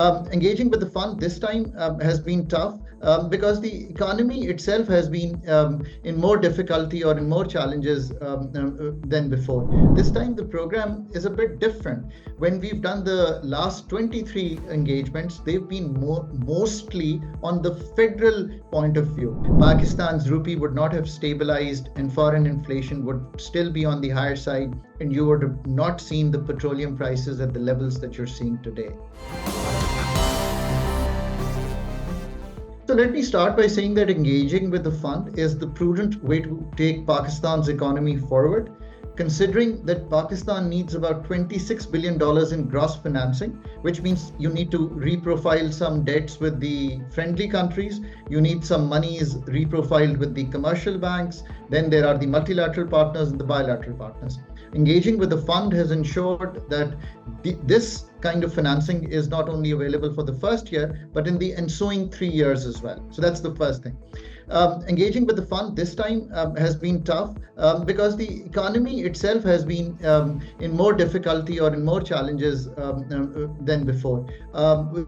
Engaging with the fund this time has been tough because the economy itself has been in more difficulty or in more challenges than before. This time the program is a bit different. When we've done the last 23 engagements, they've been mostly on the federal point of view. Pakistan's rupee would not have stabilized and foreign inflation would still be on the higher side, and you would have not seen the petroleum prices at the levels that you're seeing today. So let me start by saying that engaging with the fund is the prudent way to take Pakistan's economy forward, considering that Pakistan needs about $26 billion in gross financing, which means you need to reprofile some debts with the friendly countries, you need some monies reprofiled with the commercial banks, then there are the multilateral partners and the bilateral partners. Engaging with the fund has ensured that this kind of financing is not only available for the first year, but in the ensuing 3 years as well. So that's the first thing. Engaging with the fund this time has been tough because the economy itself has been in more difficulty or in more challenges than before.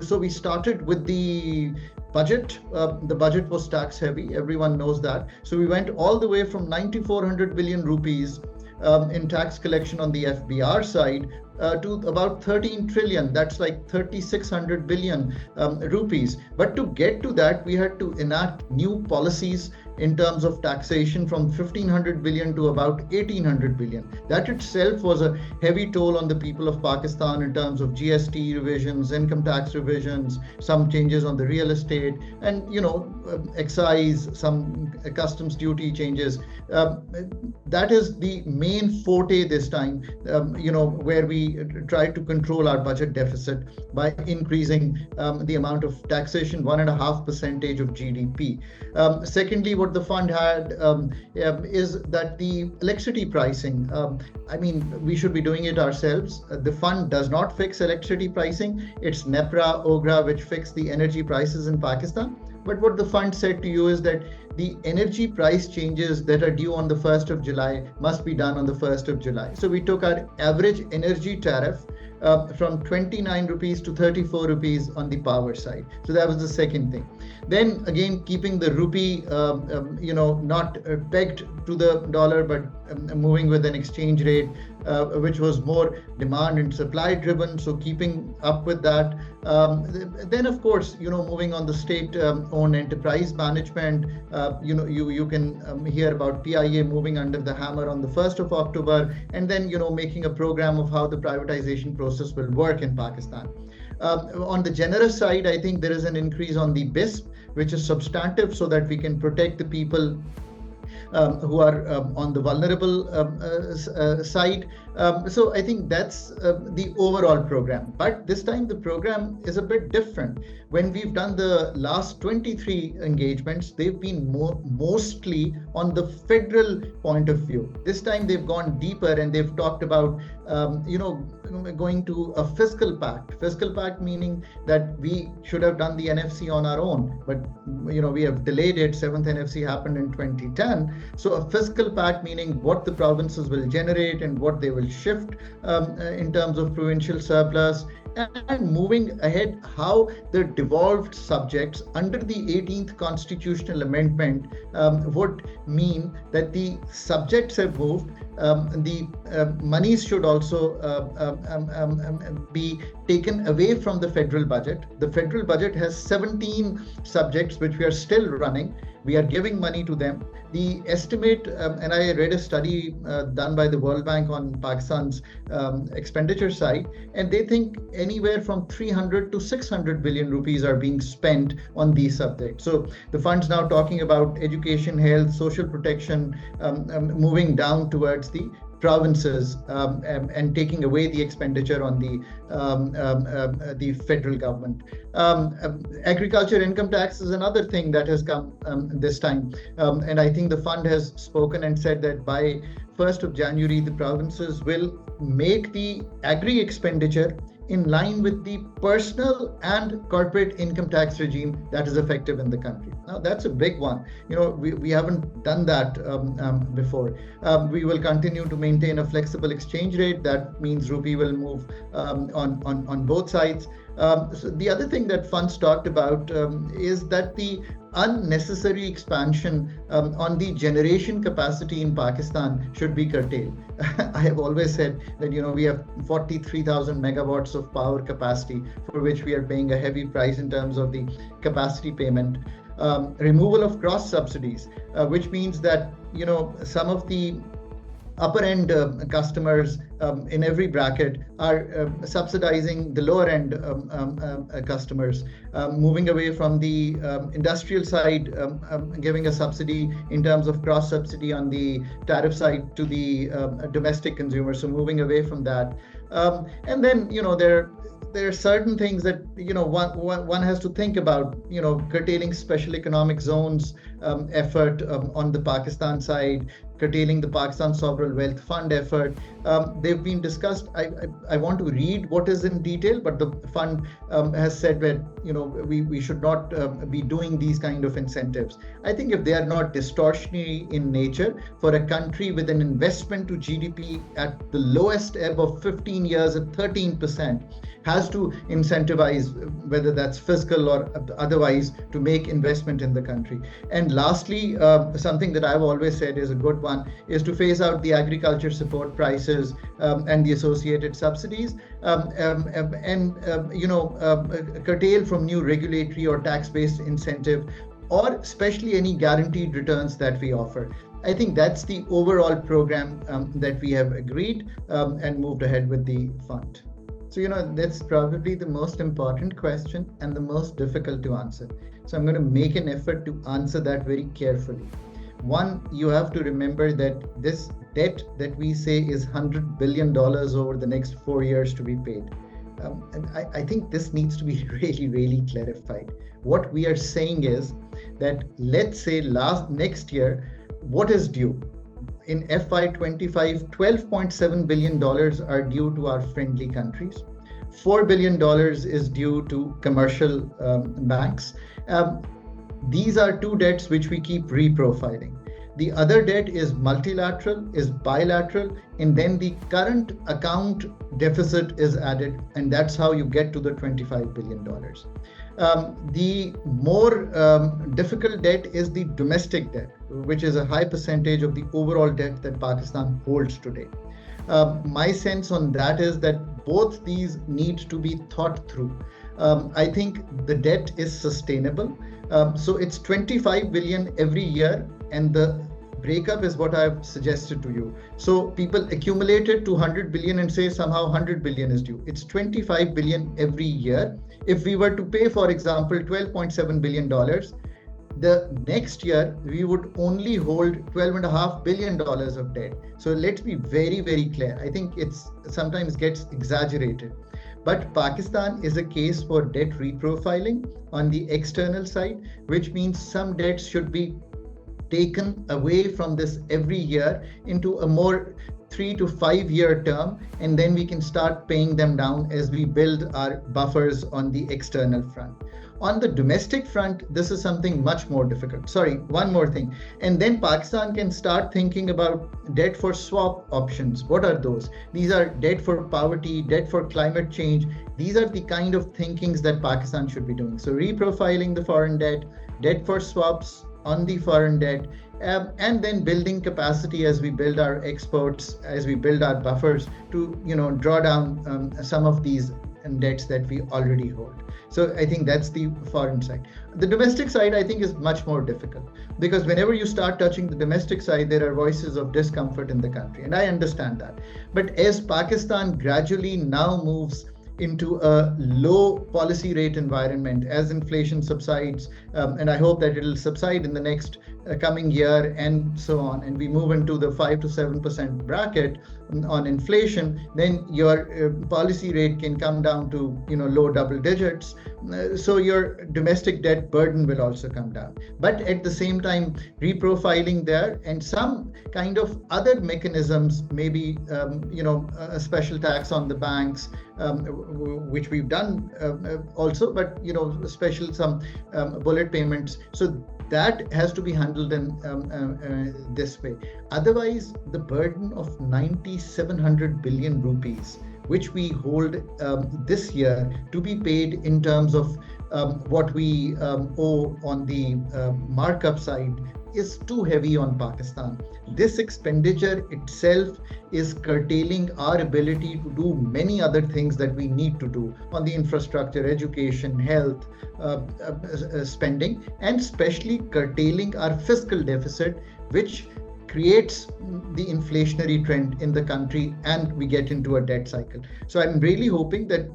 So we started with the budget. The budget was tax heavy, everyone knows that. So we went all the way from 9,400 billion rupees in tax collection on the FBR side to about 13 trillion. That's like 3,600 billion rupees. But to get to that, we had to enact new policies in terms of taxation from 1,500 billion to about 1,800 billion. That itself was a heavy toll on the people of Pakistan in terms of GST revisions, income tax revisions, some changes on the real estate, and excise, some customs duty changes. That is the main forte this time, where we try to control our budget deficit by increasing the amount of taxation, 1.5% of GDP. Secondly, what the fund had is that the electricity pricing, we should be doing it ourselves. The fund does not fix electricity pricing. It's NEPRA, OGRA, which fix the energy prices in Pakistan. But what the fund said to you is that the energy price changes that are due on the 1st of July must be done on the 1st of July. So we took our average energy tariff from 29 rupees to 34 rupees on the power side. So that was the second thing. Then again, keeping the rupee, not pegged to the dollar, but moving with an exchange rate which was more demand and supply driven. So keeping up with that. Then of course, moving on the state-owned enterprise management, you can hear about PIA moving under the hammer on the 1st of October, and then, making a program of how the privatization process will work in Pakistan. On the generous side, I think there is an increase on the BISP, which is substantive so that we can protect the people who are on the vulnerable side. So I think that's the overall program. But this time the program is a bit different. When we've done the last 23 engagements, they've been mostly on the federal point of view. This time they've gone deeper and they've talked about, going to a fiscal pact. Fiscal pact meaning that we should have done the NFC on our own, but we have delayed it. 7th NFC happened in 2010. So a fiscal pact meaning what the provinces will generate and what they will shift in terms of provincial surplus, and moving ahead how the devolved subjects under the 18th constitutional amendment would mean that the subjects have moved. The monies should also be taken away from the federal budget. The federal budget has 17 subjects which we are still running. We are giving money to them. The estimate, and I read a study done by the World Bank on Pakistan's expenditure side, and they think anywhere from 300 to 600 billion rupees are being spent on these subjects. So the fund's now talking about education, health, social protection, moving down towards the provinces and taking away the expenditure on the federal government. Agriculture income tax is another thing that has come this time, and I think the fund has spoken and said that by 1st of January the provinces will make the agri expenditure in line with the personal and corporate income tax regime that is effective in the country. Now that's a big one. We haven't done that before. We will continue to maintain a flexible exchange rate. That means rupee will move on both sides. So the other thing that funds talked about is that the unnecessary expansion on the generation capacity in Pakistan should be curtailed. I have always said that we have 43,000 megawatts of power capacity for which we are paying a heavy price in terms of the capacity payment. Removal of cross subsidies, which means that some of the upper end customers in every bracket are subsidizing the lower end customers, moving away from the industrial side, giving a subsidy in terms of cross subsidy on the tariff side to the domestic consumer. So moving away from that. And then, there are certain things that one has to think about, curtailing special economic zones effort on the Pakistan side, curtailing the Pakistan Sovereign Wealth Fund effort. They've been discussed. I want to read what is in detail, but the fund has said that we should not be doing these kind of incentives. I think if they are not distortionary in nature, for a country with an investment to GDP at the lowest ebb of 15 years at 13%, has to incentivize, whether that's fiscal or otherwise, to make investment in the country. And lastly, something that I've always said is a good one, is to phase out the agriculture support prices and the associated subsidies, and curtail from new regulatory or tax-based incentive, or especially any guaranteed returns that we offer. I think that's the overall program that we have agreed and moved ahead with the fund. So, that's probably the most important question and the most difficult to answer. So I'm going to make an effort to answer that very carefully. One, you have to remember that this debt that we say is $100 billion over the next 4 years to be paid. And I think this needs to be really, really clarified. What we are saying is that, let's say next year, what is due? In FY25, $12.7 billion are due to our friendly countries. $4 billion is due to commercial banks. These are two debts which we keep reprofiling. The other debt is multilateral, is bilateral, and then the current account deficit is added, and that's how you get to the $25 billion. The more difficult debt is the domestic debt, which is a high percentage of the overall debt that Pakistan holds today. My sense on that is that both these need to be thought through. I think the debt is sustainable. So it's 25 billion every year, and the breakup is what I've suggested to you. So people accumulated to 100 billion and say somehow 100 billion is due. It's 25 billion every year. If we were to pay, for example, $12.7 billion, the next year we would only hold $12.5 billion of debt. So let's be very, very clear. I think it's sometimes gets exaggerated. But Pakistan is a case for debt reprofiling on the external side, which means some debts should be taken away from this every year into a more 3 to 5 year term, and then we can start paying them down as we build our buffers on the external front. On the domestic front, this is something much more difficult. Sorry, one more thing. And then Pakistan can start thinking about debt for swap options. What are those? These are debt for poverty, debt for climate change. These are the kind of thinkings that Pakistan should be doing. So reprofiling the foreign debt, debt for swaps on the foreign debt, and then building capacity as we build our exports, as we build our buffers to draw down some of these debts that we already hold. So I think that's the foreign side. The domestic side, I think, is much more difficult, because whenever you start touching the domestic side, there are voices of discomfort in the country, and I understand that. But as Pakistan gradually now moves into a low policy rate environment, as inflation subsides, and I hope that it'll subside in the next coming year and so on, and we move into the 5 to 7% bracket on inflation, then your policy rate can come down to low double digits. So your domestic debt burden will also come down. But at the same time, reprofiling there and some kind of other mechanisms, maybe a special tax on the banks, which we've done also, but special some bullet payments. So that has to be handled in this way. Otherwise, the burden of 9,700 billion rupees, which we hold this year to be paid in terms of what we owe on the markup side is too heavy on Pakistan. This expenditure itself is curtailing our ability to do many other things that we need to do on the infrastructure, education, health, spending, and especially curtailing our fiscal deficit, which creates the inflationary trend in the country, and we get into a debt cycle. So I'm really hoping that,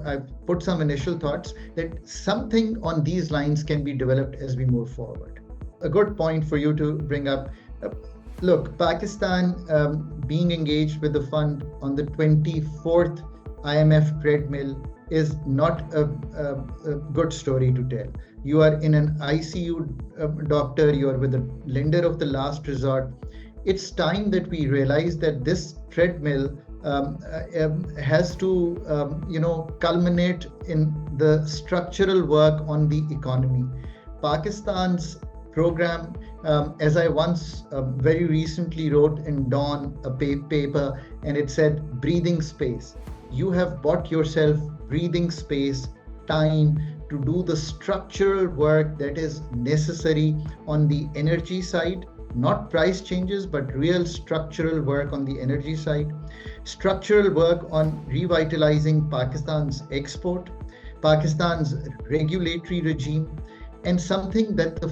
I've put some initial thoughts that something on these lines can be developed as we move forward. A good point for you to bring up. Look, Pakistan being engaged with the fund on the 24th IMF treadmill is not a good story to tell. You are in an ICU doctor, you are with a lender of the last resort. It's time that we realize that this treadmill has to, culminate in the structural work on the economy. Pakistan's program, as I once very recently wrote in Dawn a paper, and it said breathing space. You have bought yourself breathing space, time to do the structural work that is necessary on the energy side, not price changes, but real structural work on the energy side, structural work on revitalizing Pakistan's export, Pakistan's regulatory regime, and something that the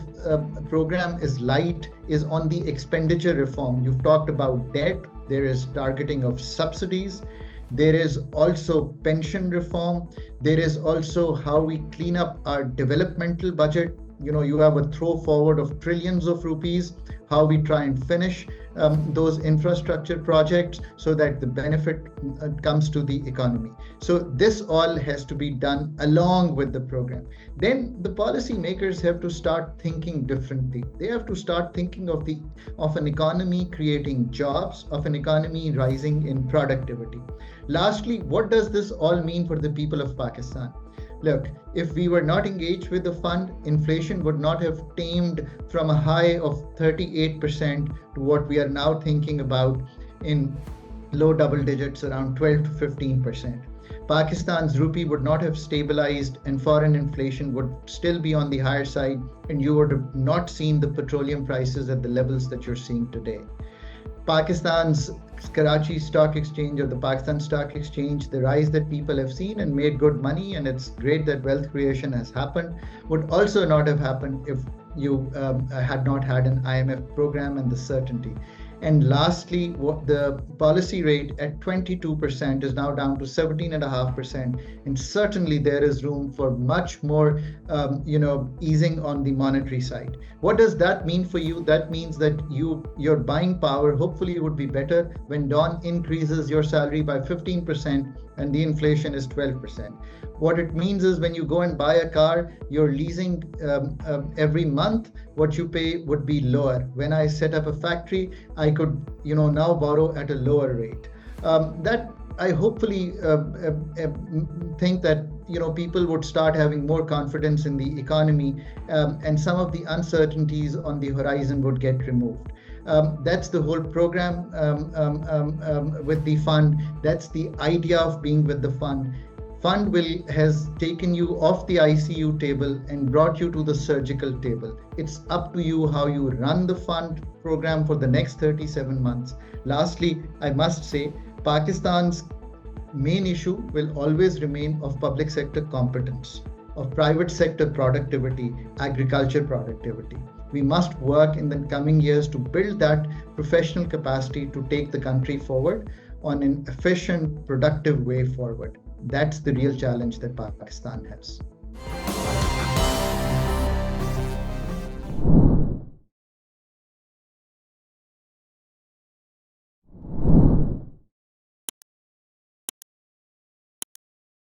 program is light is on the expenditure reform. You've talked about debt, there is targeting of subsidies, there is also pension reform, there is also how we clean up our developmental budget. You have a throw forward of trillions of rupees, how we try and finish those infrastructure projects so that the benefit comes to the economy. So this all has to be done along with the program. Then the policy makers have to start thinking differently. They have to start thinking of an economy creating jobs, of an economy rising in productivity. Lastly, what does this all mean for the people of Pakistan? Look, if we were not engaged with the fund, inflation would not have tamed from a high of 38% to what we are now thinking about in low double digits, around 12 to 15%. Pakistan's rupee would not have stabilized and foreign inflation would still be on the higher side, and you would have not seen the petroleum prices at the levels that you're seeing today. Pakistan's Karachi Stock Exchange or the Pakistan Stock Exchange, the rise that people have seen and made good money, and it's great that wealth creation has happened, would also not have happened if you had not had an IMF program and the certainty. And lastly, the policy rate at 22% is now down to 17.5%, and certainly there is room for much more, easing on the monetary side. What does that mean for you? That means that your buying power hopefully would be better when Dawn increases your salary by 15% and the inflation is 12%. What it means is when you go and buy a car, you're leasing every month, what you pay would be lower. When I set up a factory, I could, now borrow at a lower rate. That I hopefully think that, people would start having more confidence in the economy, and some of the uncertainties on the horizon would get removed. That's the whole program with the fund. That's the idea of being with the fund. Fund has taken you off the ICU table and brought you to the surgical table. It's up to you how you run the fund program for the next 37 months. Lastly, I must say, Pakistan's main issue will always remain of public sector competence, of private sector productivity, agriculture productivity. We must work in the coming years to build that professional capacity to take the country forward on an efficient, productive way forward. That's the real challenge that Pakistan has.